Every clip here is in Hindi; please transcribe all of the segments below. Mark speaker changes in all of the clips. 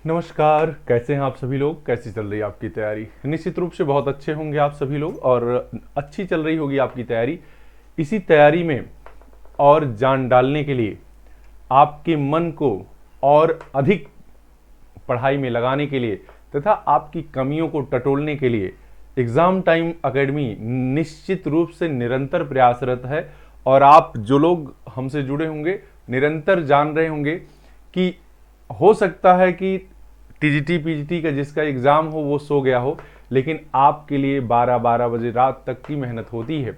Speaker 1: नमस्कार, कैसे हैं आप सभी लोग। कैसी चल रही है आपकी तैयारी। निश्चित रूप से बहुत अच्छे होंगे आप सभी लोग और अच्छी चल रही होगी आपकी तैयारी। इसी तैयारी में और जान डालने के लिए, आपके मन को और अधिक पढ़ाई में लगाने के लिए तथा आपकी कमियों को टटोलने के लिए एग्जाम टाइम एकेडमी निश्चित रूप से निरंतर प्रयासरत है। और आप जो लोग हमसे जुड़े होंगे निरंतर जान रहे होंगे कि हो सकता है कि टीजीटी पीजीटी का जिसका एग्जाम हो वो सो गया हो, लेकिन आपके लिए 12-12 बजे रात तक की मेहनत होती है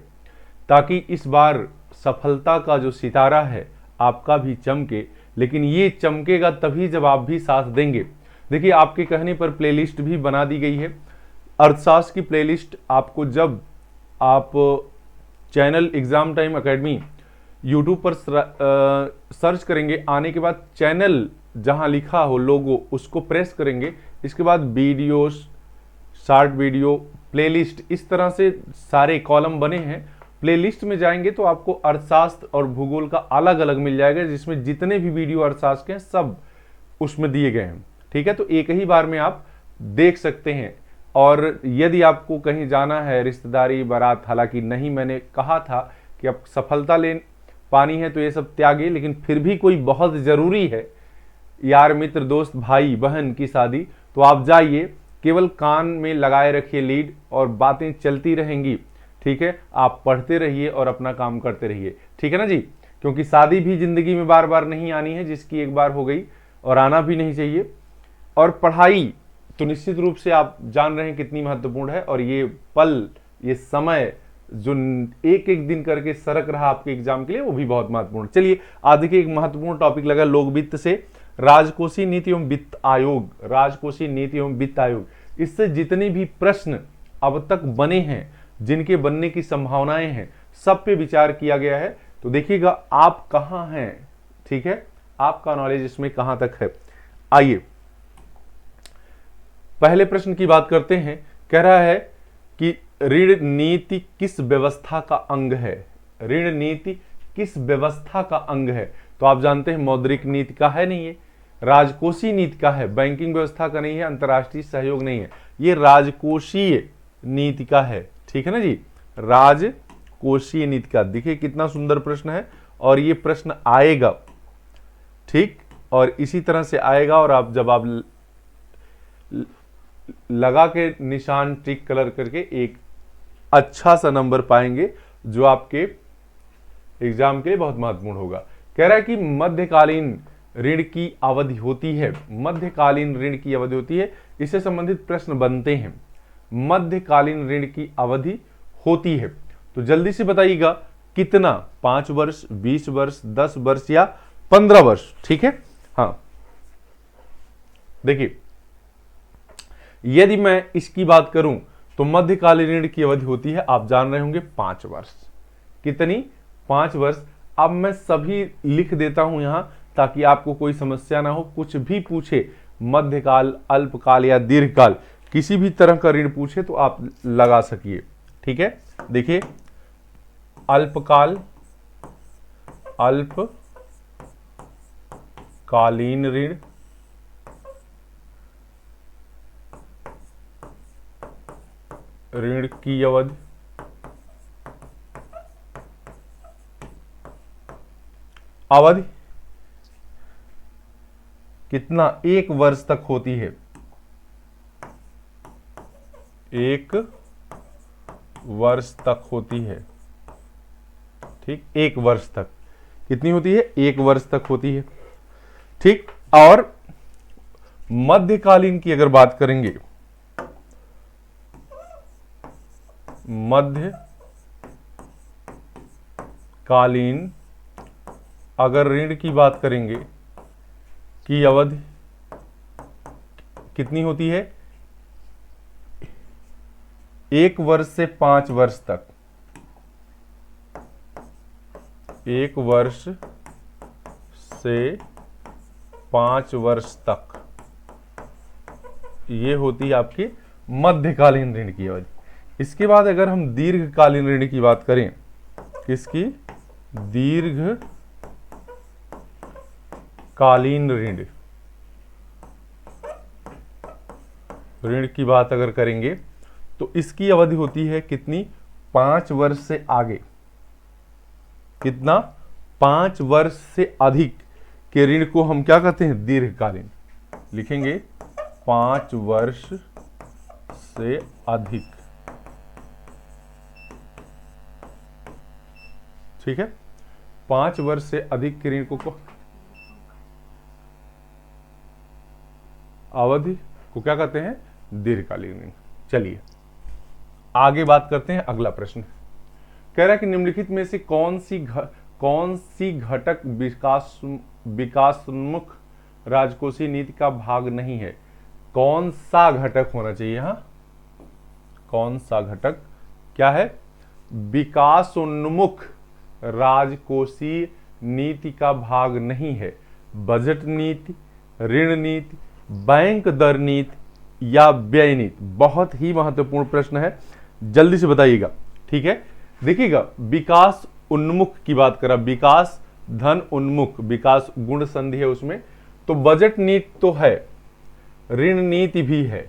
Speaker 1: ताकि इस बार सफलता का जो सितारा है आपका भी चमके। लेकिन ये चमकेगा तभी जब आप भी साथ देंगे। देखिए, आपके कहने पर प्लेलिस्ट भी बना दी गई है। अर्थशास्त्र की प्लेलिस्ट आपको जब आप channel exam time academy YouTube पर सर्च करेंगे, आने के बाद चैनल जहां लिखा हो लोगो उसको प्रेस करेंगे, इसके बाद वीडियोस, शॉर्ट वीडियो, प्लेलिस्ट, इस तरह से सारे कॉलम बने हैं। प्लेलिस्ट में जाएंगे तो आपको अर्थशास्त्र और भूगोल का अलग अलग मिल जाएगा, जिसमें जितने भी वीडियो अर्थशास्त्र के हैं सब उसमें दिए गए हैं। ठीक है, तो एक ही बार में आप देख सकते हैं। और यदि आपको कहीं जाना है, रिश्तेदारी, बारात, हालांकि नहीं, मैंने कहा था कि अब सफलता ले पानी है तो ये सब त्यागे, लेकिन फिर भी कोई बहुत जरूरी है, यार मित्र दोस्त भाई बहन की शादी, तो आप जाइए, केवल कान में लगाए रखिए लीड और बातें चलती रहेंगी। ठीक है, आप पढ़ते रहिए और अपना काम करते रहिए। ठीक है ना जी, क्योंकि शादी भी जिंदगी में बार बार नहीं आनी है, जिसकी एक बार हो गई और आना भी नहीं चाहिए। और पढ़ाई तो निश्चित रूप से आप जान रहे हैं कितनी महत्वपूर्ण है, और ये पल, ये समय जो एक एक दिन करके सरक रहा आपके एग्जाम के लिए, वो भी बहुत महत्वपूर्ण। चलिए, आज देखिए एक महत्वपूर्ण टॉपिक लगा लोक वित्त से, राजकोषीय नीति एवं वित्त आयोग। राजकोषीय नीति एवं वित्त आयोग, इससे जितने भी प्रश्न अब तक बने हैं, जिनके बनने की संभावनाएं हैं, सब पे विचार किया गया है। तो देखिएगा आप कहां हैं। ठीक है, आपका नॉलेज इसमें कहां तक है। आइए पहले प्रश्न की बात करते हैं। कह रहा है कि ऋण नीति किस व्यवस्था का अंग है। ऋण नीति किस व्यवस्था का अंग है? तो आप जानते हैं मौद्रिक नीति का है नहीं, है राजकोषीय नीति का है, बैंकिंग व्यवस्था का नहीं है, अंतर्राष्ट्रीय सहयोग नहीं है, ये राजकोषीय नीति का है। ठीक है ना जी, राजकोषीय नीति का। देखिए कितना सुंदर प्रश्न है, और ये प्रश्न आएगा, ठीक, और इसी तरह से आएगा। और आप जब आप लगा के निशान टिक कलर करके एक अच्छा सा नंबर पाएंगे, जो आपके एग्जाम के लिए बहुत महत्वपूर्ण होगा। कह रहा है कि मध्यकालीन ऋण की अवधि होती है। मध्यकालीन ऋण की अवधि होती है, इससे संबंधित प्रश्न बनते हैं। मध्यकालीन ऋण की अवधि होती है, तो जल्दी से बताइएगा कितना, 5 वर्ष, 20 वर्ष, 10 वर्ष या 15 वर्ष। ठीक है, हाँ देखिए, यदि मैं इसकी बात करूं तो मध्यकालीन ऋण की अवधि होती है, आप जान रहे होंगे, 5 वर्ष। कितनी? 5 वर्ष। अब मैं सभी लिख देता हूं यहां, ताकि आपको कोई समस्या ना हो। कुछ भी पूछे, मध्यकाल, अल्पकाल या दीर्घकाल, किसी भी तरह का ऋण पूछे तो आप लगा सकिए। ठीक है, देखिए, अल्पकाल, अल्पकालीन ऋण, ऋण की अवधि, अवधि कितना? 1 वर्ष तक होती है। 1 वर्ष तक होती है। ठीक, 1 वर्ष तक कितनी होती है? 1 वर्ष तक होती है। ठीक, और मध्यकालीन की अगर बात करेंगे, मध्यकालीन अगर ऋण की बात करेंगे की अवधि कितनी होती है? 1 वर्ष से 5 वर्ष तक। 1 वर्ष से 5 वर्ष तक ये होती है आपकी मध्यकालीन ऋण की अवधि। इसके बाद अगर हम दीर्घकालीन ऋण की बात करें, किसकी? दीर्घकालीन ऋण। ऋण की बात अगर करेंगे तो इसकी अवधि होती है कितनी, 5 वर्ष से आगे। कितना, 5 वर्ष से अधिक के ऋण को हम क्या कहते हैं, दीर्घकालीन। लिखेंगे 5 वर्ष से अधिक, ठीक है। 5 वर्ष से अधिक के ऋण को अवधि को क्या कहते हैं, दीर्घकालीन ऋण। चलिए आगे बात करते हैं। अगला प्रश्न कह रहा है कि निम्नलिखित में से कौन सी घटक विकासोन्मुख राजकोषीय नीति का भाग नहीं है। कौन सा घटक होना चाहिए, यहां कौन सा घटक क्या है, विकासोन्मुख राजकोषीय नीति का भाग नहीं है। बजट नीति, ऋण नीति, बैंक दर नीति या व्यय नीति। बहुत ही महत्वपूर्ण प्रश्न है, जल्दी से बताइएगा, ठीक है। देखिएगा, विकास उन्मुख की बात करा, विकास धन उन्मुख, विकास गुण संधि है उसमें, तो बजट नीति तो है, ऋण नीति भी है,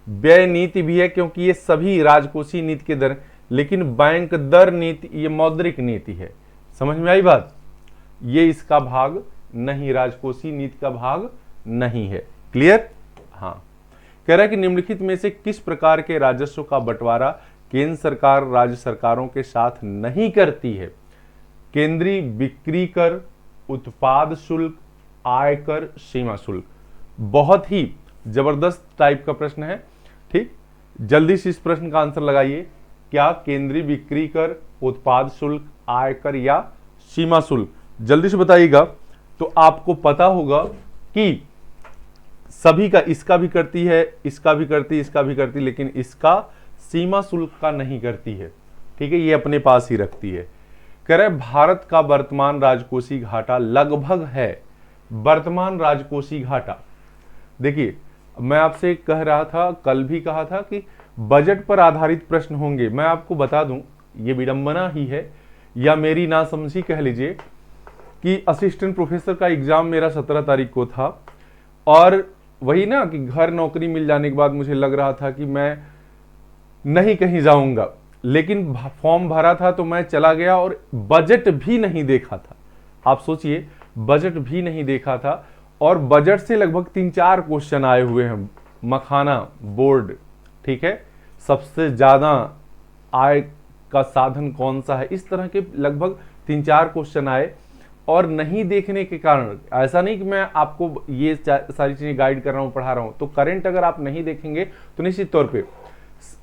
Speaker 1: व्यय नीति भी है, क्योंकि ये सभी राजकोषीय नीति के दर। लेकिन बैंक दर नीति ये मौद्रिक नीति है। समझ में आई बात, ये इसका भाग नहीं, राजकोषीय नीति का भाग नहीं है। क्लियर, हाँ। कह रहा है कि निम्नलिखित में से किस प्रकार के राजस्व का बंटवारा केंद्र सरकार राज्य सरकारों के साथ नहीं करती है। केंद्रीय बिक्री कर, उत्पाद शुल्क, आयकर, सीमा शुल्क। बहुत ही जबरदस्त टाइप का प्रश्न है, ठीक। जल्दी से इस प्रश्न का आंसर लगाइए। क्या केंद्रीय बिक्री कर, उत्पाद शुल्क, आयकर या सीमा शुल्क, जल्दी से बताइएगा। तो आपको पता होगा कि सभी का, इसका भी करती है, इसका भी करती है, इसका भी करती है, लेकिन इसका सीमा शुल्क का नहीं करती है, ठीक है, ये अपने पास ही रखती है। कह रहे भारत का वर्तमान राजकोषीय घाटा लगभग है। वर्तमान राजकोषीय घाटा, देखिए मैं आपसे कह रहा था, कल भी कहा था कि बजट पर आधारित प्रश्न होंगे। मैं आपको बता दूं, ये विडंबना ही है या मेरी नासमझी कह लीजिए कि असिस्टेंट प्रोफेसर का एग्जाम मेरा 17 तारीख को था, और वही ना कि घर नौकरी मिल जाने के बाद मुझे लग रहा था कि मैं नहीं कहीं जाऊंगा, लेकिन फॉर्म भरा था तो मैं चला गया और बजट भी नहीं देखा था। आप सोचिए, बजट भी नहीं देखा था और बजट से लगभग 3-4 क्वेश्चन आए हुए हैं। मखाना बोर्ड, ठीक है, सबसे ज्यादा आय का साधन कौन सा है, इस तरह के लगभग 3-4 क्वेश्चन आए। और नहीं देखने के कारण, ऐसा नहीं कि मैं आपको ये सारी चीजें गाइड कर रहा हूं, पढ़ा रहा हूं, तो करंट अगर आप नहीं देखेंगे तो निश्चित तौर पे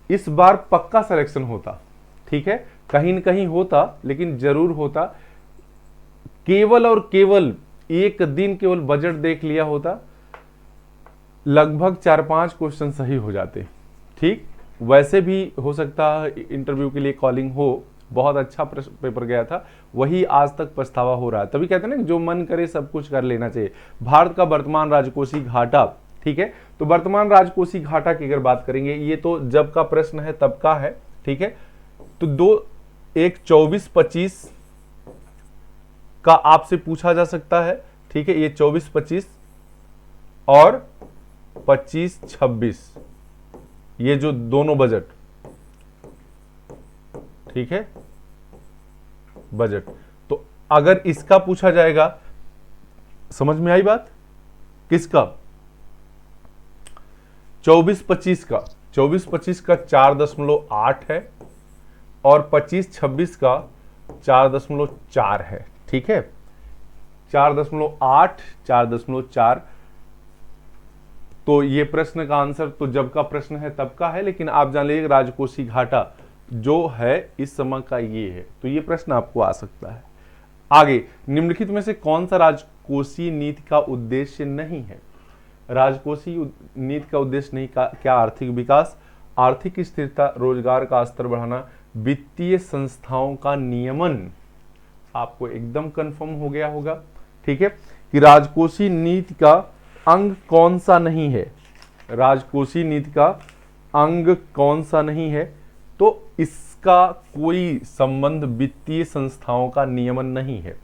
Speaker 1: इस बार पक्का सिलेक्शन होता, ठीक है, कहीं न कहीं होता, लेकिन जरूर होता। केवल और केवल एक दिन केवल बजट देख लिया होता, लगभग 4-5 क्वेश्चन सही हो जाते, ठीक। वैसे भी हो सकता है इंटरव्यू के लिए कॉलिंग हो, बहुत अच्छा पेपर गया था, वही आज तक पछतावा हो रहा है। तभी कहते हैं ना, जो मन करे सब कुछ कर लेना चाहिए। भारत का वर्तमान राजकोषीय घाटा, ठीक है, तो वर्तमान राजकोषीय घाटा की अगर बात करेंगे, ये तो जब का प्रश्न है तब का है, ठीक है। तो एक 24-25 का आपसे पूछा जा सकता है, ठीक है, ये 24-25 और 25-26, ये जो दोनों बजट, ठीक है, बजट, तो अगर इसका पूछा जाएगा, समझ में आई बात, किसका, 24-25 का, 24-25 का 4.8 है और 25-26 का 4.4 है, ठीक है, 4.8, 4.4। तो ये प्रश्न का आंसर तो जब का प्रश्न है तब का है, लेकिन आप जान लीजिए राजकोषीय घाटा जो है इस समय का ये है, तो ये प्रश्न आपको आ सकता है। आगे, निम्नलिखित में से कौन सा राजकोषीय नीति का उद्देश्य नहीं है। राजकोषीय नीति का उद्देश्य नहीं का क्या, आर्थिक विकास, आर्थिक स्थिरता, रोजगार का स्तर बढ़ाना, वित्तीय संस्थाओं का नियमन। आपको एकदम कंफर्म हो गया होगा, ठीक है, कि राजकोषीय नीति का अंग कौन सा नहीं है, राजकोषीय नीति का अंग कौन सा नहीं है। तो इसका कोई संबंध वित्तीय संस्थाओं का नियमन नहीं है,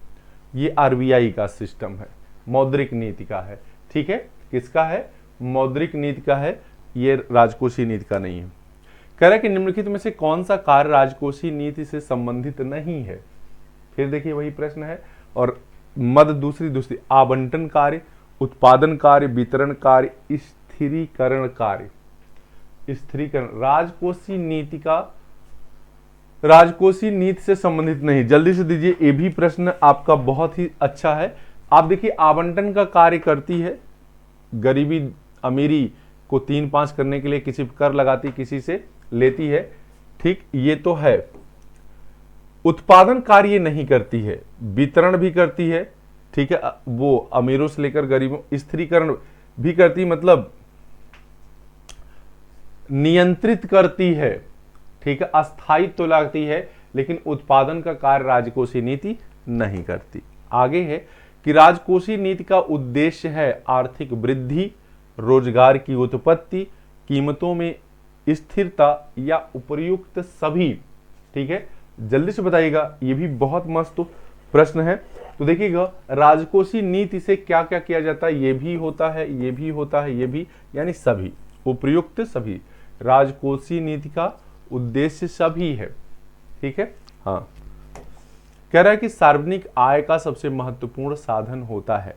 Speaker 1: ये आरबीआई का सिस्टम है, मौद्रिक नीति का है, ठीक है, किसका है, मौद्रिक नीति का है। ये राजकोषीय नीति का नहीं है। कह रहा है कि निम्नलिखित में से कौन सा कार्य राजकोषीय नीति से संबंधित नहीं है। फिर देखिए वही प्रश्न है, और मद दूसरी आवंटन कार्य, उत्पादन कार्य, वितरण कार्य, स्थिरीकरण कार्य। स्थिरीकरण राजकोषीय नीति से संबंधित नहीं। जल्दी से दीजिए, ये भी प्रश्न आपका बहुत ही अच्छा है। आप देखिए, आवंटन का कार्य करती है, गरीबी अमीरी को 3-5 करने के लिए किसी पर कर लगाती, किसी से लेती है, ठीक, ये तो है। उत्पादन कार्य नहीं करती है, वितरण भी करती है, ठीक है, वो अमीरों से लेकर गरीबों। स्थिरीकरण भी करती, मतलब नियंत्रित करती है, ठीक है, अस्थायित्व तो लागती है, लेकिन उत्पादन का कार्य राजकोषीय नीति नहीं करती। आगे है कि राजकोषीय नीति का उद्देश्य है आर्थिक वृद्धि, रोजगार की उत्पत्ति, कीमतों में स्थिरता या उपर्युक्त सभी। ठीक है, जल्दी से बताइएगा, ये भी बहुत मस्त प्रश्न है। तो देखिएगा, राजकोषीय नीति से क्या क्या किया जाता है, ये भी होता है, ये भी होता है, ये भी, यानी सभी, उपर्युक्त सभी। राजकोषीय नीति का उद्देश्य सभी है, ठीक है। हाँ, कह रहा है कि सार्वजनिक आय का सबसे महत्वपूर्ण साधन होता है।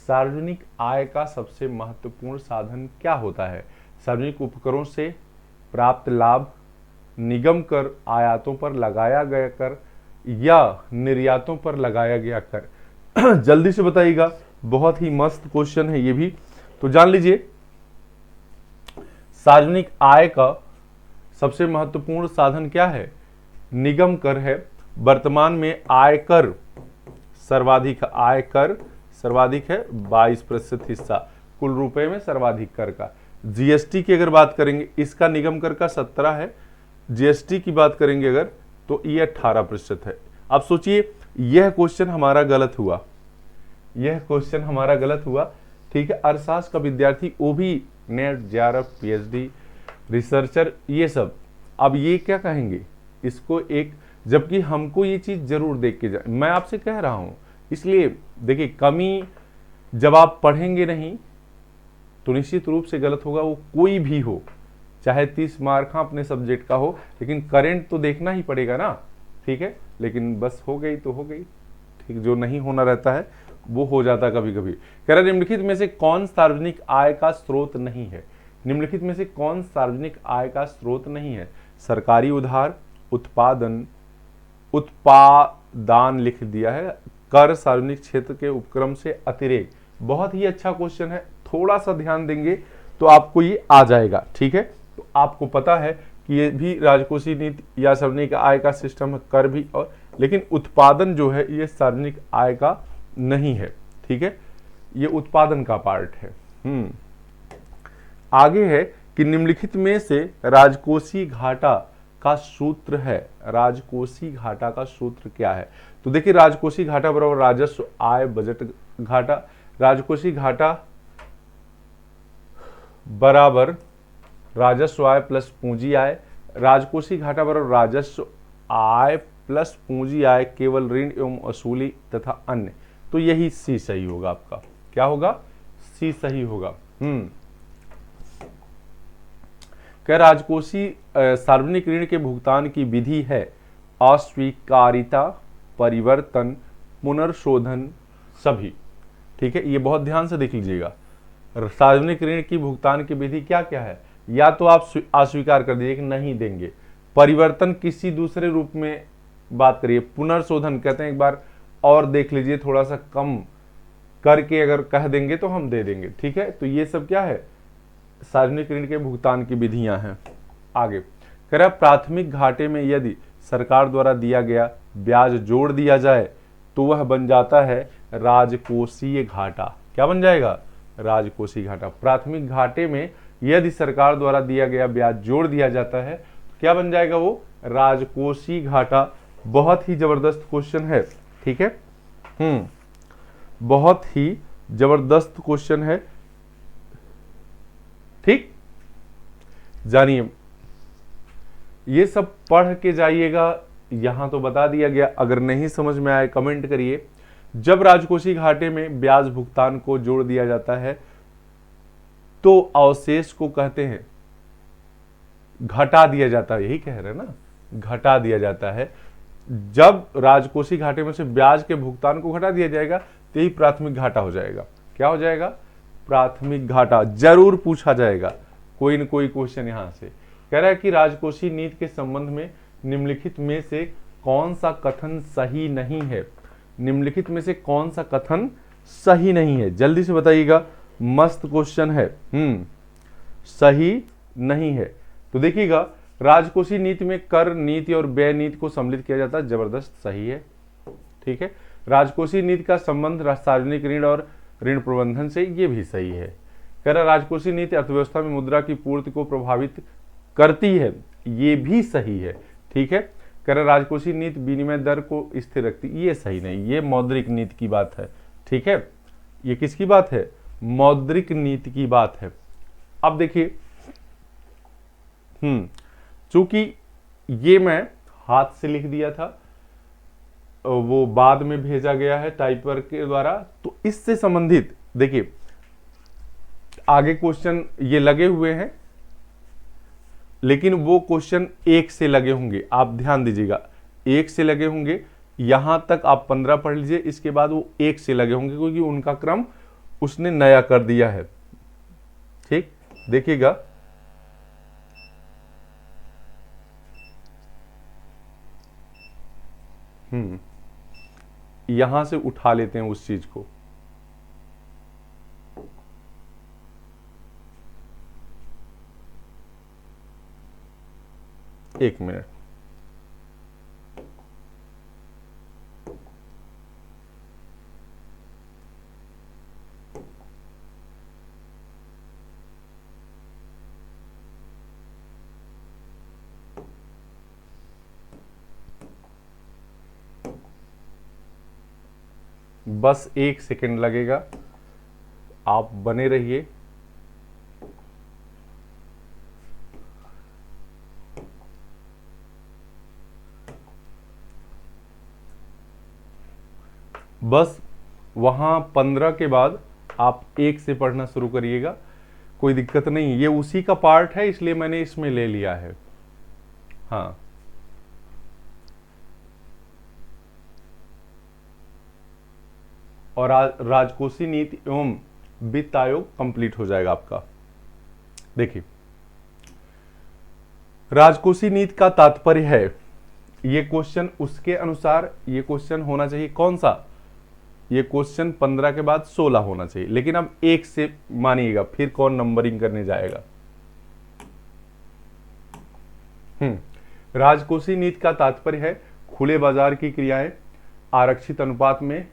Speaker 1: सार्वजनिक आय का सबसे महत्वपूर्ण साधन क्या होता है? सार्वजनिक उपकरों से प्राप्त लाभ, निगम कर, आयातों पर लगाया गया कर या निर्यातों पर लगाया गया कर। जल्दी से बताइएगा, बहुत ही मस्त क्वेश्चन है ये भी। तो जान लीजिए, सार्वजनिक आय का सबसे महत्वपूर्ण साधन क्या है? निगम कर है। वर्तमान में आयकर सर्वाधिक है, 22% हिस्सा कुल रुपए में सर्वाधिक कर का। जीएसटी की अगर बात करेंगे, इसका निगम कर का 17 है। जीएसटी की बात करेंगे अगर, तो ये 18% है। अब सोचिए, यह क्वेश्चन हमारा गलत हुआ, ठीक है। अर्थशास्त्र का विद्यार्थी, वो भी नेट, जेआरएफ, पीएचडी, रिसर्चर, ये सब, अब ये क्या कहेंगे इसको एक, जबकि हमको ये चीज जरूर देख के जाए। मैं आपसे कह रहा हूं, इसलिए देखिए, कमी जब आप पढ़ेंगे नहीं तो निश्चित रूप से गलत होगा, वो कोई भी हो, चाहे 30 मार्क अपने सब्जेक्ट का हो, लेकिन करंट तो देखना ही पड़ेगा ना, ठीक है। लेकिन बस हो गई तो हो गई, ठीक, जो नहीं होना रहता है वो हो जाता कभी कभी। कह रहा, निम्नलिखित में से कौन सार्वजनिक आय का स्रोत नहीं है? निम्नलिखित में से कौन सार्वजनिक आय का स्रोत नहीं है? सरकारी उधार, उत्पादान लिख दिया है, कर, सार्वजनिक क्षेत्र के उपक्रम से अतिरेक। बहुत ही अच्छा क्वेश्चन है, थोड़ा सा ध्यान देंगे तो आपको ये आ जाएगा, ठीक है। तो आपको पता है कि ये भी राजकोषीय नीति या सार्वजनिक आय का सिस्टम है, कर भी, और लेकिन उत्पादन जो है ये सार्वजनिक आय का नहीं है, ठीक है, ये उत्पादन का पार्ट है। आगे है कि निम्नलिखित में से राजकोषीय घाटा का सूत्र है। राजकोषीय घाटा का सूत्र क्या है? तो देखिए, राजकोषीय घाटा बराबर राजस्व आय बजट घाटा। राजकोषीय घाटा बराबर राजस्व आय प्लस पूंजी आय। राजकोषीय घाटा बराबर राजस्व आय प्लस पूंजी आय केवल ऋण एवं वसूली तथा अन्य। तो यही सी सही होगा आपका। क्या होगा? सी सही होगा। क्या राजकोषीय सार्वजनिक ऋण के भुगतान की विधि है अस्वीकारिता, परिवर्तन, पुनर्शोधन, सभी, ठीक है। ये बहुत ध्यान से देख लीजिएगा, सार्वजनिक ऋण की भुगतान की विधि क्या क्या है? या तो आप अस्वीकार कर दीजिए कि नहीं देंगे, परिवर्तन किसी दूसरे रूप में बात करिए, पुनर्शोधन कहते हैं एक बार और देख लीजिए, थोड़ा सा कम करके अगर कह देंगे तो हम दे देंगे, ठीक है। तो ये सब क्या है? सार्वजनिक ऋण के भुगतान की विधियां हैं। आगे कह रहा, प्राथमिक घाटे में यदि सरकार द्वारा दिया गया ब्याज जोड़ दिया जाए तो वह बन जाता है राजकोषीय घाटा। क्या बन जाएगा? राजकोषीय घाटा। प्राथमिक घाटे में यदि सरकार द्वारा दिया गया ब्याज जोड़ दिया जाता है तो क्या बन जाएगा? वो राजकोषीय घाटा। बहुत ही जबरदस्त क्वेश्चन है, ठीक है। बहुत ही जबरदस्त क्वेश्चन है, ठीक। जानिए, ये सब पढ़ के जाइएगा, यहां तो बता दिया गया, अगर नहीं समझ में आए कमेंट करिए। जब राजकोषीय घाटे में ब्याज भुगतान को जोड़ दिया जाता है तो अवशेष को कहते हैं, घटा दिया जाता है, यही कह रहे हैं ना, घटा दिया जाता है। जब राजकोषीय घाटे में से ब्याज के भुगतान को घटा दिया जाएगा तो यही प्राथमिक घाटा हो जाएगा। क्या हो जाएगा? प्राथमिक घाटा। जरूर पूछा जाएगा कोई न कोई क्वेश्चन यहां से। कह रहा है कि राजकोषीय नीति के संबंध में निम्नलिखित में से कौन सा कथन सही नहीं है? निम्नलिखित में से कौन सा कथन सही नहीं है? जल्दी से बताइएगा, मस्त क्वेश्चन है। सही नहीं है। तो देखिएगा, राजकोषीय नीति में कर नीति और व्यय नीति को सम्मिलित किया जाता है, जबरदस्त सही है। ठीक है। राजकोषीय नीति का संबंध सार्वजनिक ऋण और ऋण प्रबंधन से, ये भी सही है। कह रहा राजकोषीय नीति अर्थव्यवस्था में मुद्रा की पूर्ति को प्रभावित करती है, ये भी सही है। ठीक है। कह रहा राजकोषीय नीति विनिमय दर को स्थिर रखती, ये सही नहीं, ये मौद्रिक नीति की बात है। ठीक है। ये किसकी बात है? मौद्रिक नीति की बात है। अब देखिए, चूंकि ये मैं हाथ से लिख दिया था, वो बाद में भेजा गया है टाइपर के द्वारा, तो इससे संबंधित देखिए आगे क्वेश्चन ये लगे हुए हैं, लेकिन वो क्वेश्चन एक से लगे होंगे। आप ध्यान दीजिएगा, एक से लगे होंगे। यहां तक आप 15 पढ़ लीजिए, इसके बाद वो एक से लगे होंगे, क्योंकि उनका क्रम उसने नया कर दिया है। ठीक, देखिएगा, यहां से उठा लेते हैं उस चीज को। एक मिनट। बस 1 सेकंड लगेगा, आप बने रहिए। बस वहां 15 के बाद आप 1 से पढ़ना शुरू करिएगा, कोई दिक्कत नहीं। ये उसी का पार्ट है, इसलिए मैंने इसमें ले लिया है। हाँ, और राजकोषीय नीति एवं वित्त आयोग कंप्लीट हो जाएगा आपका। देखिए, राजकोषीय नीति का तात्पर्य है, ये क्वेश्चन उसके अनुसार ये क्वेश्चन होना चाहिए कौन सा? ये क्वेश्चन 15 के बाद 16 होना चाहिए, लेकिन अब 1 से मानिएगा, फिर कौन नंबरिंग करने जाएगा। राजकोषीय नीति का तात्पर्य है खुले बाजार की क्रियाएं, आरक्षित अनुपात में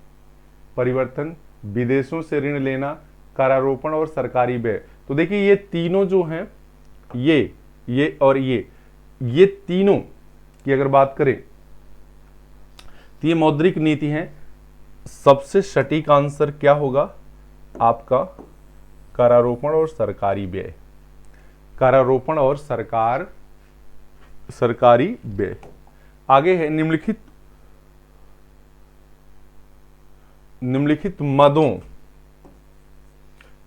Speaker 1: परिवर्तन, विदेशों से ऋण लेना, करारोपण और सरकारी व्यय। तो देखिए, ये तीनों जो हैं, ये और ये तीनों की अगर बात करें तो ये मौद्रिक नीति हैं। सबसे सटीक आंसर क्या होगा आपका? करारोपण और सरकारी व्यय। करारोपण और सरकारी व्यय। आगे है निम्नलिखित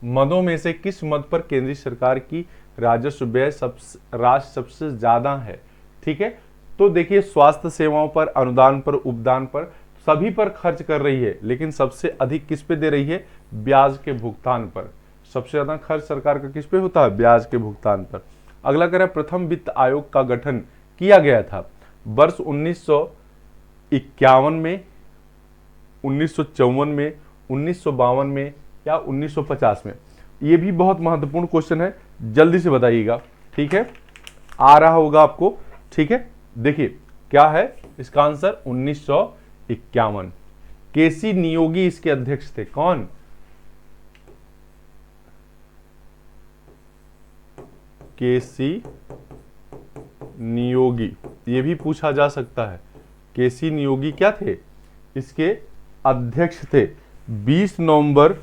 Speaker 1: मदों में से किस मद पर केंद्रीय सरकार की राजस्व व्यय सबसे ज्यादा है? ठीक है। तो देखिए, स्वास्थ्य सेवाओं पर, अनुदान पर, उपदान पर, सभी पर खर्च कर रही है, लेकिन सबसे अधिक किस पे दे रही है? ब्याज के भुगतान पर। सबसे ज्यादा खर्च सरकार का किस पे होता है? ब्याज के भुगतान पर। अगला कह रहा है, प्रथम वित्त आयोग का गठन किया गया था वर्ष 1951 में, 1954 में, 1952 में या 1950 में? ये भी बहुत महत्वपूर्ण क्वेश्चन है, जल्दी से बताइएगा। ठीक है, आ रहा होगा आपको। ठीक है, देखिए क्या है इसका आंसर? 1951। केसी नियोगी इसके अध्यक्ष थे। कौन? केसी नियोगी। ये भी पूछा जा सकता है, केसी नियोगी क्या थे? इसके अध्यक्ष थे। 20 नवंबर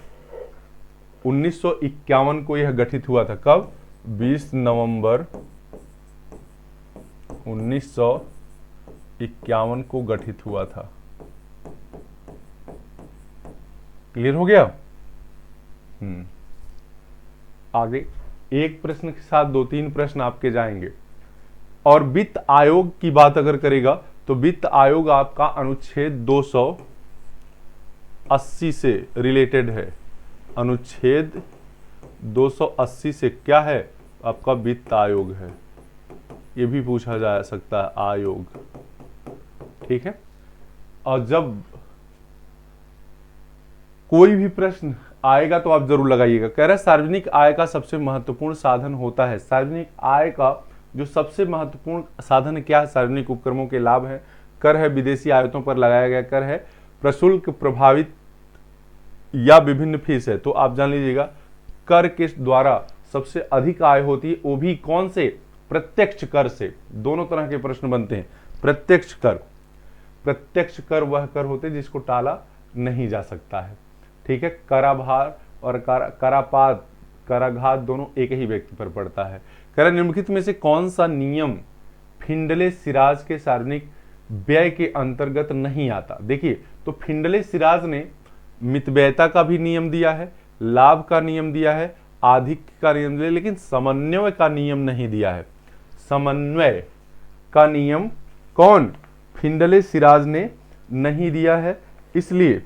Speaker 1: 1951 को यह गठित हुआ था। कब? 20 नवंबर 1951 को गठित हुआ था। क्लियर हो गया? आगे एक प्रश्न के साथ 2-3 प्रश्न आपके जाएंगे। और वित्त आयोग की बात अगर करेगा तो वित्त आयोग आपका अनुच्छेद 280 से रिलेटेड है। अनुच्छेद 280 से क्या है? आपका वित्त आयोग है। ये भी पूछा जा सकता है, आयोग। ठीक है। और जब कोई भी प्रश्न आएगा तो आप जरूर लगाइएगा। कह रहा है सार्वजनिक आय का सबसे महत्वपूर्ण साधन होता है। सार्वजनिक आय का जो सबसे महत्वपूर्ण साधन क्या है? सार्वजनिक उपक्रमों के लाभ है, कर है, विदेशी आयातों पर लगाया गया कर है, प्रशुल्क प्रभावित या विभिन्न फीस है। तो आप जान लीजिएगा कर के द्वारा सबसे अधिक आय होती है, वो भी कौन से? प्रत्यक्ष कर से। दोनों तरह के प्रश्न बनते हैं। प्रत्यक्ष कर वह कर होते जिसको टाला नहीं जा सकता है। ठीक है। कराभार और करापात, कराघात दोनों एक ही व्यक्ति पर पड़ता है। कह निम्नलिखित में से कौन सा नियम फिंडले सिराज के सार्वजनिक व्यय के अंतर्गत नहीं आता? देखिए, तो फिंडले सिराज ने मितव्ययता का भी नियम दिया है, लाभ का नियम दिया है, आधिक्य का नियम दिया, लेकिन समन्वय का नियम नहीं दिया है। समन्वय का नियम कौन? फिंडले सिराज ने नहीं दिया है। इसलिए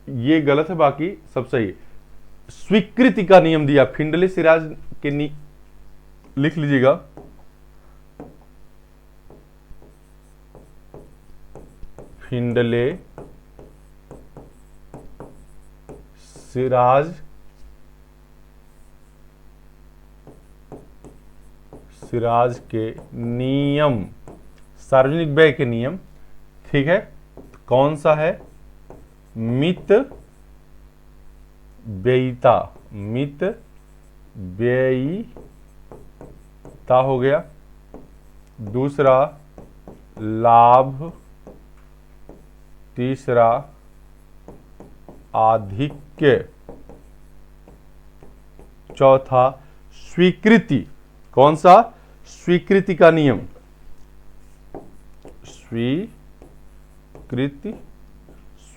Speaker 1: ये गलत है, बाकी सब सही है। स्वीकृति का नियम दिया फिंडले सिराज के लिख लीजिएगा। फिंडले सिराज के नियम, सार्वजनिक व्यय के नियम। ठीक है। कौन सा है? मित व्ययिता हो गया। दूसरा लाभ, तीसरा आधिक्य, चौथा स्वीकृति। कौन सा? स्वीकृति का नियम।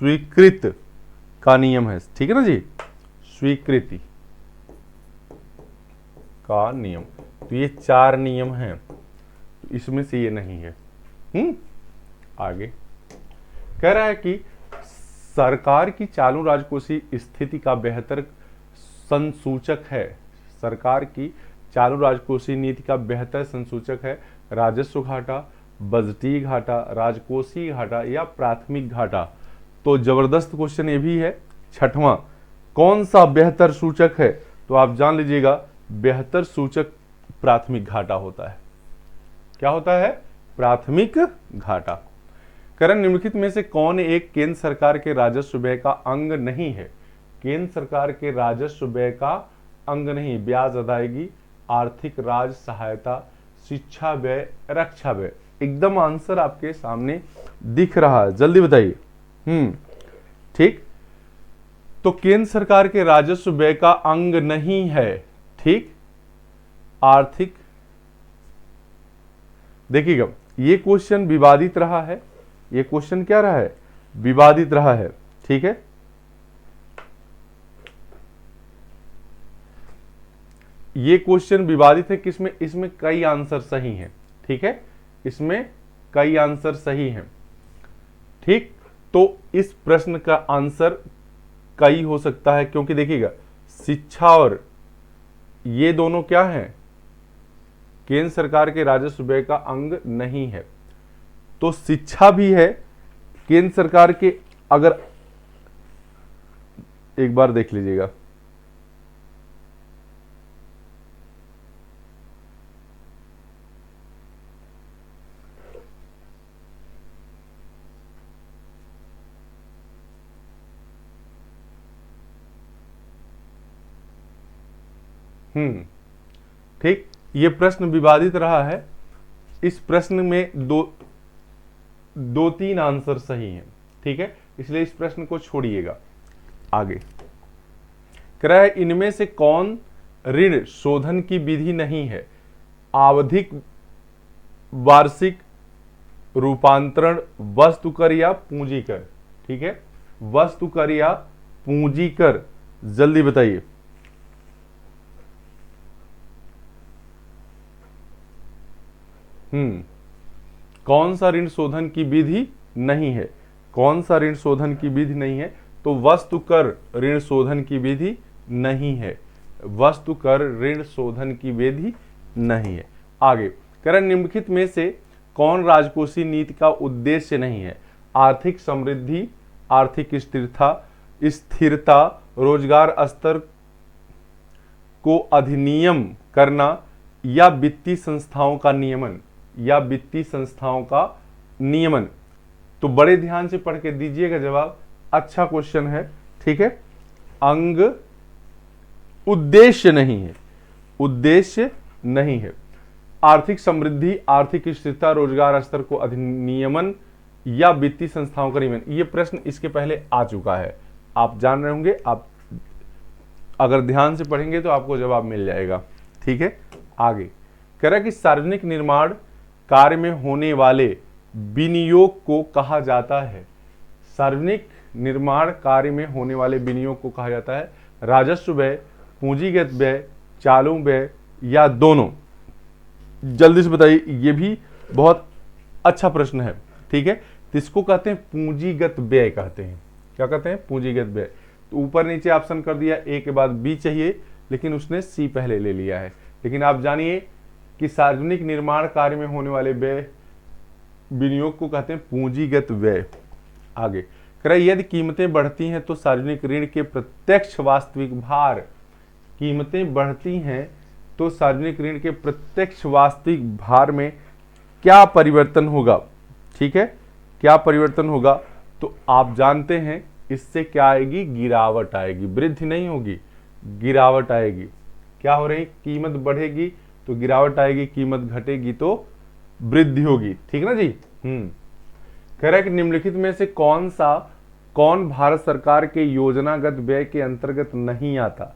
Speaker 1: स्वीकृत का नियम है। ठीक है ना जी? स्वीकृति का नियम। तो ये 4 नियम हैं, तो इसमें से ये नहीं है। आगे कह रहा है कि सरकार की चालू राजकोषीय स्थिति का बेहतर संसूचक है। सरकार की चालू राजकोषीय नीति का बेहतर संसूचक है राजस्व घाटा, बजटीय घाटा, राजकोषीय घाटा या प्राथमिक घाटा। तो जबरदस्त क्वेश्चन ये भी है। छठवां, कौन सा बेहतर सूचक है? तो आप जान लीजिएगा बेहतर सूचक प्राथमिक घाटा होता है। क्या होता है? प्राथमिक घाटा। करण निम्नलिखित में से कौन एक केंद्र सरकार के राजस्व व्यय का अंग नहीं है? केंद्र सरकार के राजस्व व्यय का अंग नहीं। ब्याज अदायगी, आर्थिक राज सहायता, शिक्षा व्यय, रक्षा व्यय। एकदम आंसर आपके सामने दिख रहा है, जल्दी बताइए। ठीक। तो केंद्र सरकार के राजस्व व्यय का अंग नहीं है। ठीक। आर्थिक, देखिएगा ये क्वेश्चन विवादित रहा है। ये क्वेश्चन क्या रहा है? विवादित रहा है। ठीक है। ये क्वेश्चन विवादित है किसमें? इसमें कई आंसर सही हैं। ठीक है। इसमें कई आंसर सही हैं। ठीक। तो इस प्रश्न का आंसर कई हो सकता है, क्योंकि देखिएगा शिक्षा और ये दोनों क्या हैं? केंद्र सरकार के राजस्व व्यय का अंग नहीं है। तो शिक्षा भी है केंद्र सरकार के, अगर एक बार देख लीजिएगा, ठीक। ये प्रश्न विवादित रहा है। इस प्रश्न में दो तीन आंसर सही हैं। ठीक है। इसलिए इस प्रश्न को छोड़िएगा। आगे कह रहा है इनमें से कौन ऋण शोधन की विधि नहीं है? आवधिक, वार्षिक, रूपांतरण, वस्तु कर या पूंजी कर। ठीक है, वस्तु कर या पूंजी कर, जल्दी बताइए। कौन सा ऋण शोधन की विधि नहीं है? कौन सा ऋण शोधन की विधि नहीं है? तो वस्तु कर ऋण शोधन की विधि नहीं है। वस्तु कर ऋण शोधन की विधि नहीं है। आगे कह रहा निम्नलिखित में से कौन राजकोषीय नीति का उद्देश्य नहीं है? आर्थिक समृद्धि, आर्थिक स्थिरता, रोजगार स्तर को अधिनियम करना, या वित्तीय संस्थाओं का नियमन, या वित्तीय संस्थाओं का नियमन। तो बड़े ध्यान से पढ़ के दीजिएगा जवाब। अच्छा क्वेश्चन है, ठीक है। अंग उद्देश्य नहीं है, उद्देश्य नहीं है। आर्थिक समृद्धि, आर्थिक स्थिरता, रोजगार स्तर को अधिनियमन, या वित्तीय संस्थाओं का नियमन। ये प्रश्न इसके पहले आ चुका है, आप जान रहे होंगे। आप अगर ध्यान से पढ़ेंगे तो आपको जवाब मिल जाएगा, ठीक है। आगे कह रहा है कि सार्वजनिक निर्माण कार्य में होने वाले विनियोग को कहा जाता है। सार्वजनिक निर्माण कार्य में होने वाले विनियोग को कहा जाता है राजस्व व्यय, पूंजीगत व्यय, चालू व्यय, या दोनों। जल्दी से बताइए, ये भी बहुत अच्छा प्रश्न है, ठीक है। तो इसको कहते हैं पूंजीगत व्यय कहते हैं। क्या कहते हैं? पूंजीगत व्यय। तो ऊपर नीचे ऑप्शन कर दिया, ए के बाद बी चाहिए, लेकिन उसने सी पहले ले लिया है। लेकिन आप जानिए कि सार्वजनिक निर्माण कार्य में होने वाले व्यय विनियोग को कहते हैं पूंजीगत व्यय। आगे कह रहा है यदि कीमतें बढ़ती हैं तो सार्वजनिक ऋण के प्रत्यक्ष वास्तविक भार, कीमतें बढ़ती हैं तो सार्वजनिक ऋण के प्रत्यक्ष वास्तविक भार में क्या परिवर्तन होगा? ठीक है, क्या परिवर्तन होगा? तो आप जानते हैं इससे क्या आएगी? गिरावट आएगी, वृद्धि नहीं होगी, गिरावट आएगी। क्या हो रही? कीमत बढ़ेगी तो गिरावट आएगी, कीमत घटेगी तो वृद्धि होगी, ठीक ना जी। कह रहा है कि निम्नलिखित में से कौन भारत सरकार के योजनागत व्यय के अंतर्गत नहीं आता?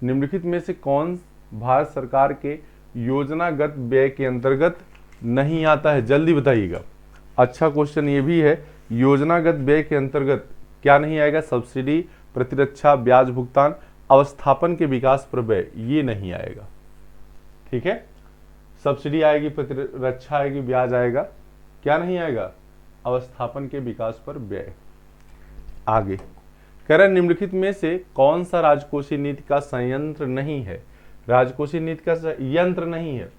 Speaker 1: निम्नलिखित में से कौन भारत सरकार के योजनागत व्यय के अंतर्गत नहीं आता है? जल्दी बताइएगा। अच्छा क्वेश्चन ये भी है, योजनागत व्यय के अंतर्गत क्या नहीं आएगा? सब्सिडी, प्रतिरक्षा, ब्याज भुगतान, अवस्थापन के विकास पर व्यय, ये नहीं आएगा, ठीक है। सब्सिडी आएगी, प्रतिरक्षा आएगी, ब्याज आएगा, क्या नहीं आएगा? अवस्थापन के विकास पर व्यय। आगे कह रहा है निम्नलिखित में से कौन सा राजकोषीय नीति का संयंत्र नहीं है? राजकोषीय नीति का यंत्र नहीं है।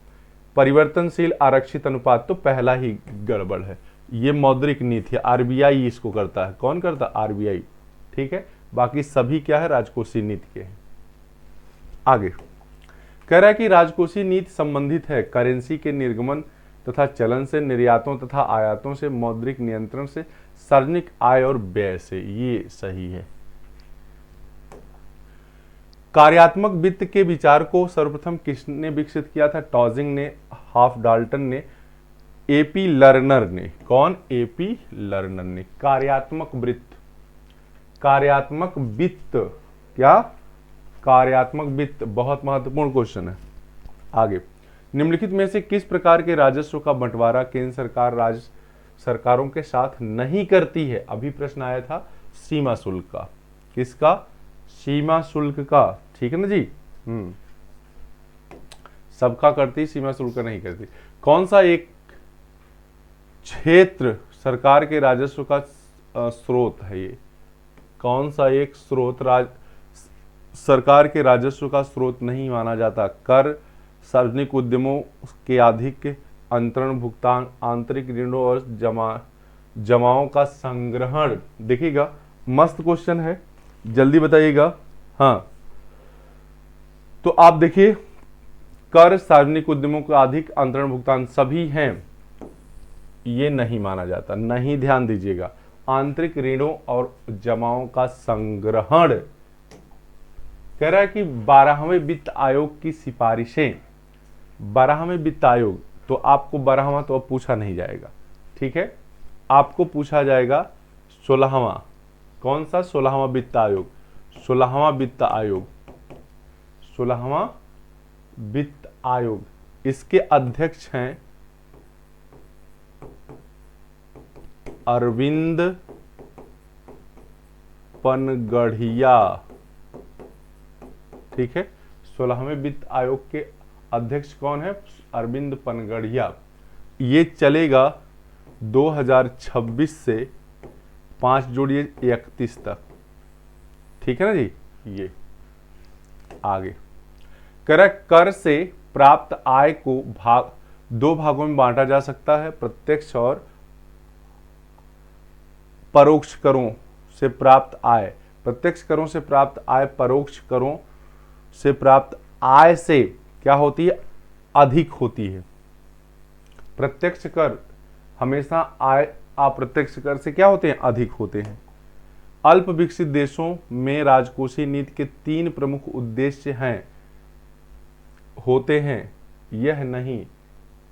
Speaker 1: परिवर्तनशील आरक्षित अनुपात तो पहला ही गड़बड़ है, ये मौद्रिक नीति है, आरबीआई इसको करता है। कौन करता है? आरबीआई, ठीक है। बाकी सभी क्या है? राजकोषीय नीति के हैं। आगे कह रहा है कि राजकोषीय नीति संबंधित है करेंसी के निर्गमन तथा चलन से, निर्यातों तथा आयातों से, मौद्रिक नियंत्रण से, सार्वजनिक आय और व्यय से, ये सही है। कार्यात्मक वित्त के विचार को सर्वप्रथम किसने विकसित किया था? टॉजिंग ने, हाफ डाल्टन ने, एपी लर्नर ने। कौन? एपी लर्नर ने। कार्यात्मक वित्त, कार्यात्मक वित्त, क्या? कार्यात्मक वित्त बहुत महत्वपूर्ण क्वेश्चन है। आगे निम्नलिखित में से किस प्रकार के राजस्व का बंटवारा केंद्र सरकार राज्य सरकारों के साथ नहीं करती है? अभी प्रश्न आया था सीमा शुल्क का। किसका? सीमा शुल्क का, ठीक है ना जी। सबका करती, सीमा शुल्क का नहीं करती। कौन सा एक क्षेत्र सरकार के राजस्व का स्रोत है? ये कौन सा एक स्रोत सरकार के राजस्व का स्रोत नहीं माना जाता? कर, सार्वजनिक उद्यमों के अधिक अंतरण, भुगतान, आंतरिक ऋणों और जमाओं का संग्रहण। देखिएगा मस्त क्वेश्चन है, जल्दी बताइएगा। हाँ, तो आप देखिए कर, सार्वजनिक उद्यमों का अधिक अंतरण, भुगतान सभी हैं, ये नहीं माना जाता, नहीं, ध्यान दीजिएगा। आंतरिक ऋणों और जमाओं का संग्रहण। कह रहा है कि 12वें वित्त आयोग की सिफारिशें, 12वें वित्त आयोग, तो आपको 12वां तो अब पूछा नहीं जाएगा, ठीक है। आपको पूछा जाएगा 16वां। कौन सा? 16वां वित्त आयोग, 16वां वित्त आयोग, 16वां वित्त आयोग। इसके अध्यक्ष हैं अरविंद पनगढ़िया, ठीक है। 16वें वित्त आयोग के अध्यक्ष कौन है? अरविंद पनगढ़िया। ये चलेगा 2026 से 5 जोड़िए 31 तक, ठीक है ना जी। ये आगे कर से प्राप्त आय को दो भागों में बांटा जा सकता है, प्रत्यक्ष और परोक्ष करों से प्राप्त आय। प्रत्यक्ष करों से प्राप्त आय परोक्ष करों से प्राप्त आय से क्या होती है? अधिक होती है। प्रत्यक्ष कर हमेशा आय अप्रत्यक्ष कर से क्या होते हैं? अधिक होते हैं। अल्प विकसित देशों में राजकोषीय नीति के 3 प्रमुख उद्देश्य होते हैं। यह नहीं,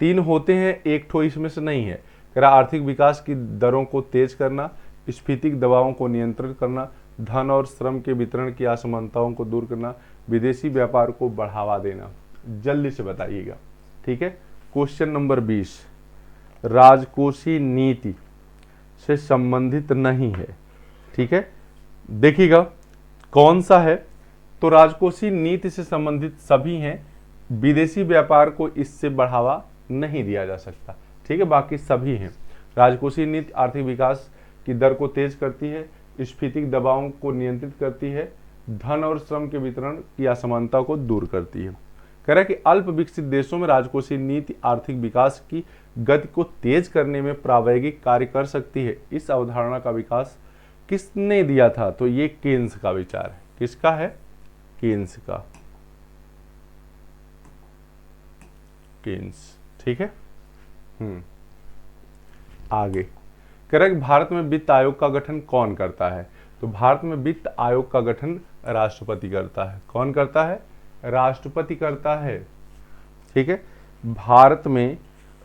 Speaker 1: 3 होते हैं, एक ठो इसमें से नहीं है। आर्थिक विकास की दरों को तेज करना, स्फीतिक दबावों को नियंत्रित करना, धन और श्रम के वितरण की असमानताओं को दूर करना, विदेशी व्यापार को बढ़ावा देना। जल्दी से बताइएगा, ठीक है। क्वेश्चन नंबर 20 राजकोषीय नीति से संबंधित नहीं है, ठीक है। देखिएगा कौन सा है, तो राजकोषीय नीति से संबंधित सभी हैं, विदेशी व्यापार को इससे बढ़ावा नहीं दिया जा सकता, ठीक है। बाकी सभी हैं। राजकोषीय नीति आर्थिक विकास की दर को तेज करती है, स्फीतिक दबावों को नियंत्रित करती है, धन और श्रम के वितरण की असमानता को दूर करती है। कह रहा है कि अल्प विकसित देशों में राजकोषीय नीति आर्थिक विकास की गति को तेज करने में प्रायोगिक कार्य कर सकती है। इस अवधारणा का विकास किसने दिया था? तो ये केन्स का विचार है। किसका है? केन्स का, केन्स, ठीक है। आगे कह रहा है कि भारत में वित्त आयोग का गठन कौन करता है? तो भारत में वित्त आयोग का गठन राष्ट्रपति करता है। कौन करता है? राष्ट्रपति करता है, ठीक है। भारत में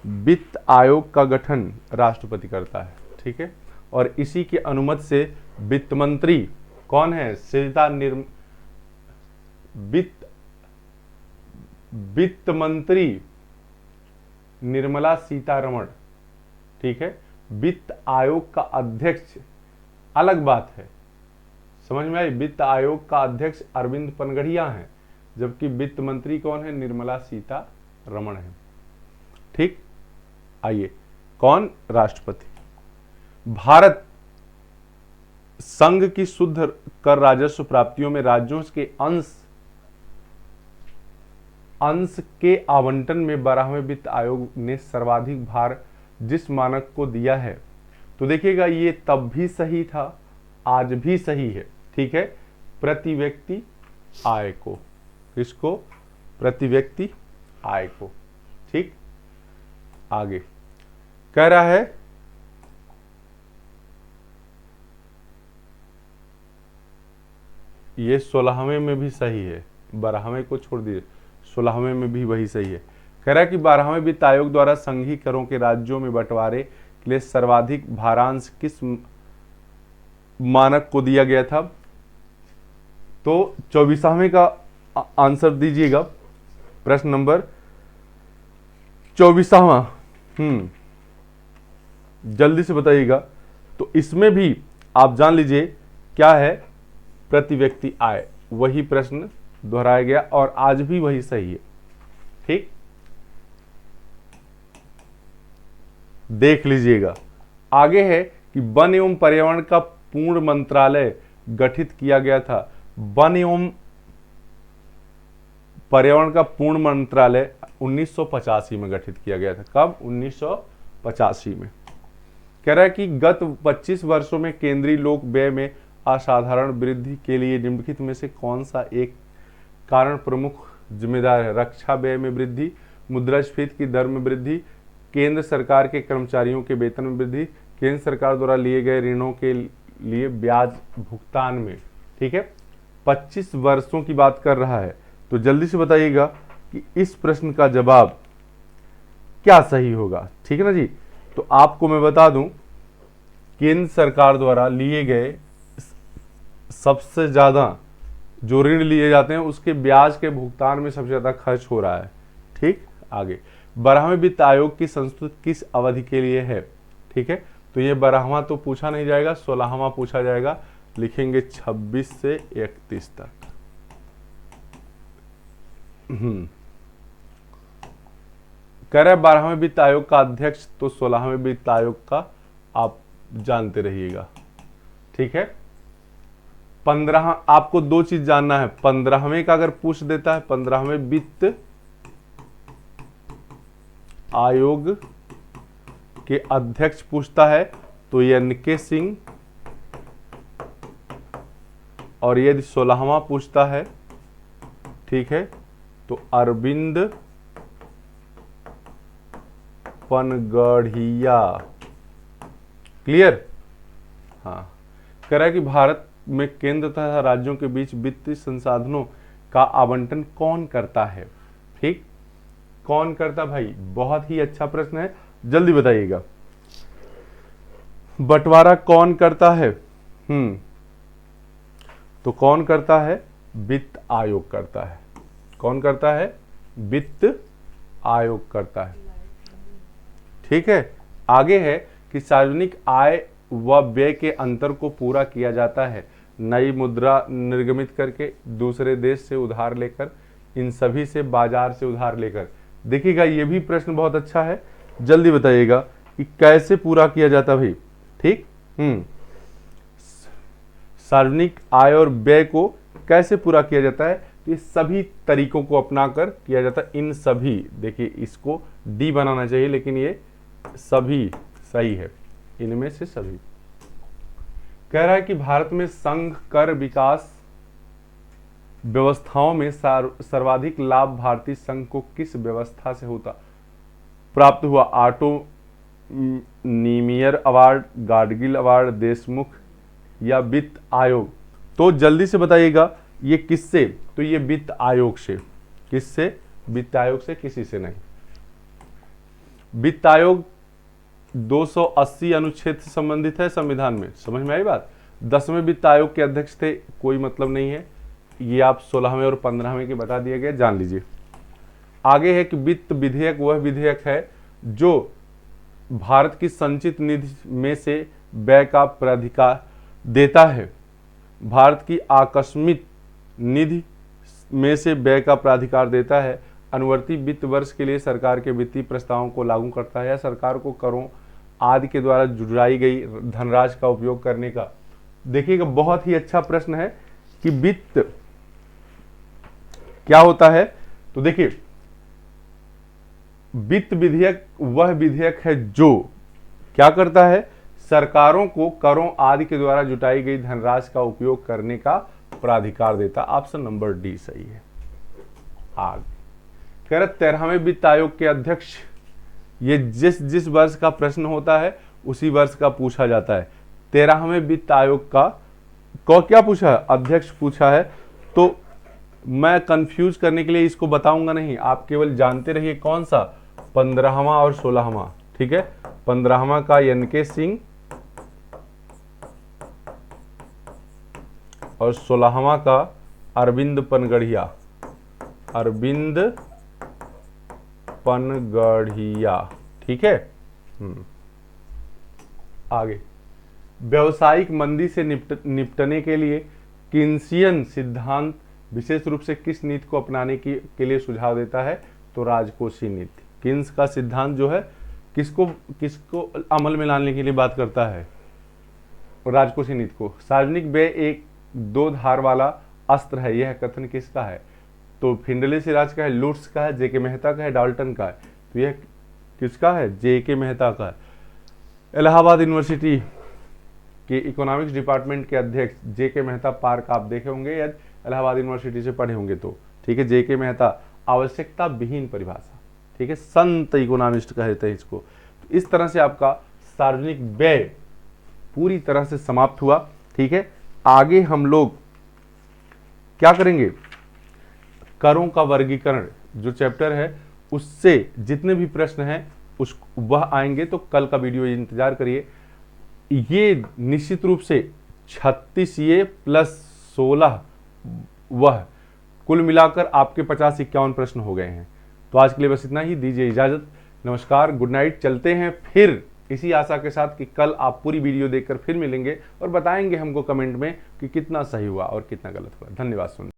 Speaker 1: वित्त आयोग का गठन राष्ट्रपति करता है, ठीक है। और इसी की अनुमति से वित्त मंत्री कौन है? वित्त मंत्री निर्मला सीतारमण, ठीक है। वित्त आयोग का अध्यक्ष अलग बात है, समझ में आई। वित्त आयोग का अध्यक्ष अरविंद पनगढ़िया हैं, जबकि वित्त मंत्री कौन है? निर्मला सीतारमण है, ठीक। आइए, कौन? राष्ट्रपति। भारत संघ की शुद्ध कर राजस्व प्राप्तियों में राज्यों के अंश के आवंटन में 12वें वित्त आयोग ने सर्वाधिक भार जिस मानक को दिया है, तो देखिएगा ये तब भी सही था, आज भी सही है, ठीक है। प्रति व्यक्ति आय को, किसको? प्रति व्यक्ति आय को, ठीक। आगे कह रहा है ये 16वें में भी सही है, 12वें को छोड़ दीजिए, 16वें में भी वही सही है। कह रहा है कि 12वें वित्त आयोग द्वारा संघीय करों के राज्यों में बंटवारे के लिए सर्वाधिक भारांश किस मानक को दिया गया था? तो 24वें का आंसर दीजिएगा, प्रश्न नंबर 24वां। जल्दी से बताइएगा। तो इसमें भी आप जान लीजिए क्या है? प्रति व्यक्ति आय। वही प्रश्न दोहराया गया और आज भी वही सही है, ठीक। देख लीजिएगा। आगे है कि वन एवं पर्यावरण का पूर्ण मंत्रालय गठित किया गया था। वन एवं पर्यावरण का पूर्ण मंत्रालय 1985 में गठित किया गया था। कब? 1985 में। कह रहा है कि गत 25 वर्षों में केंद्रीय लोक व्यय में असाधारण वृद्धि के लिए निम्नलिखित में से कौन सा एक कारण प्रमुख जिम्मेदार है? रक्षा व्यय में वृद्धि, मुद्रास्फीति की दर में वृद्धि, केंद्र सरकार के कर्मचारियों के वेतन में वृद्धि, केंद्र सरकार द्वारा लिए गए ऋणों के लिए ब्याज भुगतान में, ठीक है। 25 वर्षों की बात कर रहा है। तो जल्दी से बताइएगा कि इस प्रश्न का जवाब क्या सही होगा, ठीक है ना जी। तो आपको मैं बता दूं, केंद्र सरकार द्वारा लिए गए सबसे ज्यादा जो ऋण लिए जाते हैं उसके ब्याज के भुगतान में सबसे ज्यादा खर्च हो रहा है, ठीक। आगे 12वें वित्त आयोग की संस्तुति किस अवधि के लिए है? ठीक है, तो ये 12वां तो पूछा नहीं जाएगा, 16वां पूछा जाएगा। लिखेंगे 26 से 31 तक। कह रहे 12वें वित्त आयोग का अध्यक्ष, तो 16वें वित्त आयोग का आप जानते रहिएगा, ठीक है। 15 आपको दो चीज जानना है, 15वें का अगर पूछ देता है, 15वें वित्त आयोग के अध्यक्ष पूछता है तो एन.के. सिंह, और यदि 16वां पूछता है, ठीक है, तो अरविंद पनगढ़िया। क्लियर? हाँ। कह रहा है कि भारत में केंद्र तथा राज्यों के बीच वित्तीय संसाधनों का आवंटन कौन करता है? ठीक, कौन करता भाई? बहुत ही अच्छा प्रश्न है, जल्दी बताइएगा। बंटवारा कौन करता है? तो कौन करता है? वित्त आयोग करता है। कौन करता है? वित्त आयोग करता है, ठीक है। आगे है कि सार्वजनिक आय व व्यय के अंतर को पूरा किया जाता है नई मुद्रा निर्गमित करके, दूसरे देश से उधार लेकर, इन सभी से बाजार से उधार लेकर। देखिएगा ये भी प्रश्न बहुत अच्छा है, जल्दी बताइएगा कि कैसे पूरा किया जाता भाई, ठीक। सार्वजनिक आय और व्यय को कैसे पूरा किया जाता है? तो ये सभी तरीकों को अपनाकर किया जाता है। इन सभी, देखिए इसको डी बनाना चाहिए, लेकिन ये सभी सही है, इनमें से सभी। कह रहा है कि भारत में संघ कर विकास व्यवस्थाओं में सर्वाधिक लाभ भारतीय संघ को किस व्यवस्था से होता प्राप्त हुआ? Otto Niemeyer award, Gadgil award, Deshmukh या वित्त आयोग? तो जल्दी से बताइएगा ये किससे? तो ये वित्त आयोग से। किससे? वित्त आयोग से, किसी से नहीं। वित्त आयोग 280 अनुच्छेद से संबंधित है संविधान में, समझ में आई बात। 10वें वित्त आयोग के अध्यक्ष थे, कोई मतलब नहीं है, ये आप 16वें और 15वें के बता दिए गए, जान लीजिए। आगे है कि वित्त विधेयक वह विधेयक है जो भारत की संचित निधि में से व्यय का प्राधिकार देता है। भारत की आकस्मिक निधि में से व्यय का प्राधिकार देता है। अनुवर्ती वित्त वर्ष के लिए सरकार के वित्तीय प्रस्तावों को लागू करता है या सरकार को करों आदि के द्वारा जुटाई गई धनराशि का उपयोग करने का। देखिएगा बहुत ही अच्छा प्रश्न है कि वित्त क्या होता है। तो देखिए वित्त विधेयक वह विधेयक है जो क्या करता है? सरकारों को करों आदि के द्वारा जुटाई गई धनराशि का उपयोग करने का प्राधिकार देता। ऑप्शन नंबर डी सही है। आगे कह रहे 13वें वित्त आयोग के अध्यक्ष, ये जिस वर्ष का प्रश्न होता है उसी वर्ष का पूछा जाता है। 13वें वित्त आयोग का क्या पूछा है? अध्यक्ष पूछा है। तो मैं कंफ्यूज करने के लिए इसको बताऊंगा नहीं, आप केवल जानते रहिए कौन सा, 15वां और 16वां, ठीक है। 15वां का एन.के. सिंह और 16वां का अरविंद पनगढ़िया। अरविंद पनगढ़िया, ठीक है। आगे व्यावसायिक मंदी से निपटने के लिए किन्सियन सिद्धांत विशेष रूप से किस नीति को अपनाने के लिए सुझाव देता है? तो राजकोषीय नीति। किन्स का सिद्धांत जो है किसको अमल में लाने के लिए बात करता है? राजकोषीय नीति को। सार्वजनिक व्यय एक दो धार वाला अस्त्र है, यह कथन किसका है? तो फिंडले सिराज का है, लुट्स का है, जे.के. मेहता का है, डाल्टन का है। तो यह किसका है? जे.के. मेहता का है। इलाहाबाद यूनिवर्सिटी के इकोनॉमिक्स डिपार्टमेंट के अध्यक्ष जे.के. मेहता पार्क आप देखे होंगे या इलाहाबाद यूनिवर्सिटी से पढ़े होंगे तो, ठीक है। जे.के. मेहता आवश्यकता विहीन परिभाषा, ठीक है, संत इकोनॉमिस्ट कहते हैं इसको। तो इस तरह से आपका सार्वजनिक व्यय पूरी तरह से समाप्त हुआ, ठीक है। आगे हम लोग क्या करेंगे? करों का वर्गीकरण जो चैप्टर है उससे जितने भी प्रश्न हैं वह आएंगे, तो कल का वीडियो इंतजार करिए। ये निश्चित रूप से 36 ये प्लस 16 वह कुल मिलाकर आपके 50-51 प्रश्न हो गए हैं। तो आज के लिए बस इतना ही, दीजिए इजाजत, नमस्कार, गुड नाइट। चलते हैं फिर इसी आशा के साथ कि कल आप पूरी वीडियो देखकर फिर मिलेंगे और बताएंगे हमको कमेंट में कि कितना सही हुआ और कितना गलत हुआ। धन्यवाद। सुन